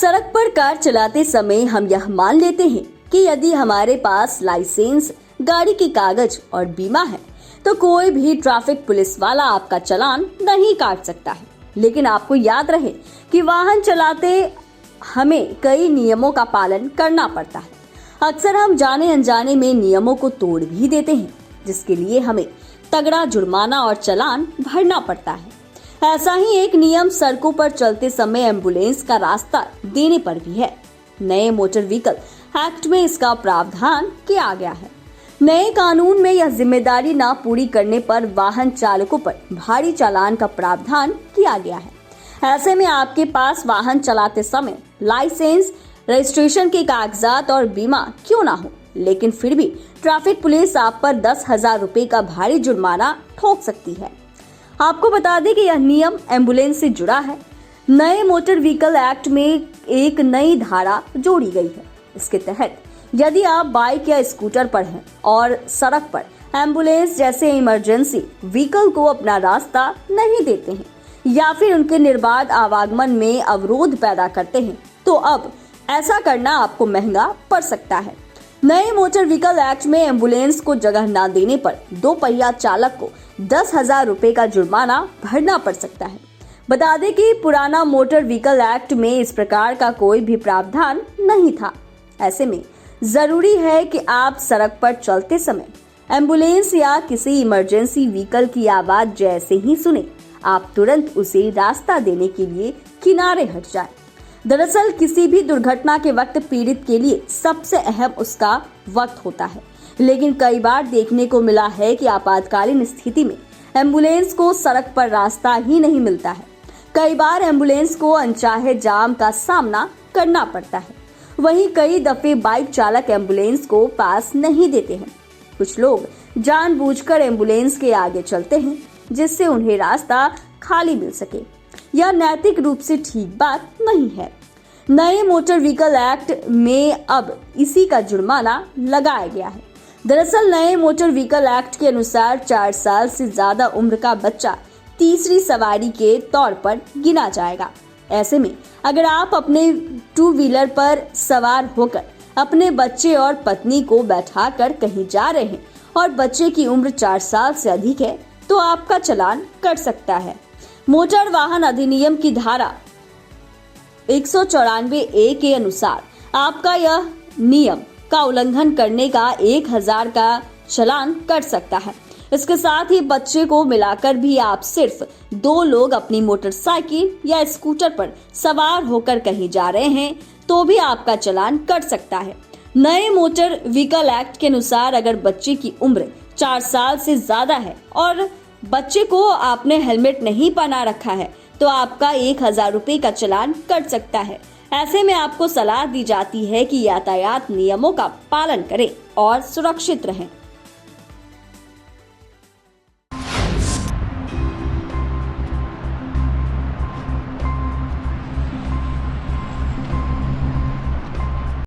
सड़क पर कार चलाते समय हम यह मान लेते हैं कि यदि हमारे पास लाइसेंस, गाड़ी के कागज और बीमा है तो कोई भी ट्रैफिक पुलिस वाला आपका चालान नहीं काट सकता है। लेकिन आपको याद रहे कि वाहन चलाते हमें कई नियमों का पालन करना पड़ता है। अक्सर हम जाने अनजाने में नियमों को तोड़ भी देते हैं, जिसके लिए हमें तगड़ा जुर्माना और चालान भरना पड़ता है। ऐसा ही एक नियम सड़कों पर चलते समय एम्बुलेंस का रास्ता देने पर भी है। नए मोटर व्हीकल एक्ट में इसका प्रावधान किया गया है। नए कानून में यह जिम्मेदारी न पूरी करने पर वाहन चालकों पर भारी चालान का प्रावधान किया गया है। ऐसे में आपके पास वाहन चलाते समय लाइसेंस, रजिस्ट्रेशन के कागजात और बीमा क्यों ना हो, लेकिन फिर भी ट्रैफिक पुलिस आप पर 10,000 रुपए का भारी जुर्माना ठोक सकती है। आपको बता दें कि यह नियम एम्बुलेंस से जुड़ा है। नए मोटर व्हीकल एक्ट में एक नई धारा जोड़ी गई है। इसके तहत यदि आप बाइक या स्कूटर पर हैं और सड़क पर एम्बुलेंस जैसे इमरजेंसी व्हीकल को अपना रास्ता नहीं देते हैं या फिर उनके निर्बाध आवागमन में अवरोध पैदा करते हैं, तो अब ऐसा करना आपको महंगा पड़ सकता है। नए मोटर व्हीकल एक्ट में एम्बुलेंस को जगह न देने पर 2 पहिया चालक को 10,000 रुपए का जुर्माना भरना पड़ सकता है। बता दें कि पुराना मोटर व्हीकल एक्ट में इस प्रकार का कोई भी प्रावधान नहीं था। ऐसे में जरूरी है कि आप सड़क पर चलते समय एम्बुलेंस या किसी इमरजेंसी व्हीकल की आवाज जैसे ही सुने, आप तुरंत उसे रास्ता देने के लिए किनारे हट जाएं। दरअसल किसी भी दुर्घटना के वक्त पीड़ित के लिए सबसे अहम उसका वक्त होता है, लेकिन कई बार देखने को मिला है कि आपातकालीन स्थिति में एम्बुलेंस को सड़क पर रास्ता ही नहीं मिलता है। कई बार एम्बुलेंस को अनचाहे जाम का सामना करना पड़ता है। वहीं कई दफे बाइक चालक एम्बुलेंस को पास नहीं देते हैं। कुछ लोग जानबूझकर एम्बुलेंस के आगे चलते हैं जिससे उन्हें रास्ता खाली मिल सके। यह नैतिक रूप से ठीक बात नहीं है। नए मोटर व्हीकल एक्ट में अब इसी का जुर्माना लगाया गया है। दरअसल नए मोटर व्हीकल एक्ट के अनुसार 4 साल से ज्यादा उम्र का बच्चा तीसरी सवारी के तौर पर गिना जाएगा। ऐसे में अगर आप अपने 2 व्हीलर पर सवार होकर अपने बच्चे और पत्नी को बैठाकर कहीं जा रहे हैं और बच्चे की उम्र 4 साल से अधिक है तो आपका चालान कट सकता है। मोटर वाहन अधिनियम की धारा 194A के अनुसार आपका यह नियम का उल्लंघन करने का 1,000 का चालान कट सकता है। इसके साथ ही बच्चे को मिलाकर भी आप सिर्फ 2 लोग अपनी मोटरसाइकिल या स्कूटर पर सवार होकर कहीं जा रहे हैं तो भी आपका चालान कट सकता है। नए मोटर व्हीकल एक्ट के अनुसार अगर बच्चे की उम्र 4 साल से ज्यादा है और बच्चे को आपने हेलमेट नहीं पहना रखा है तो आपका 1,000 रुपए का चालान कट सकता है। ऐसे में आपको सलाह दी जाती है कि यातायात नियमों का पालन करें और सुरक्षित रहें।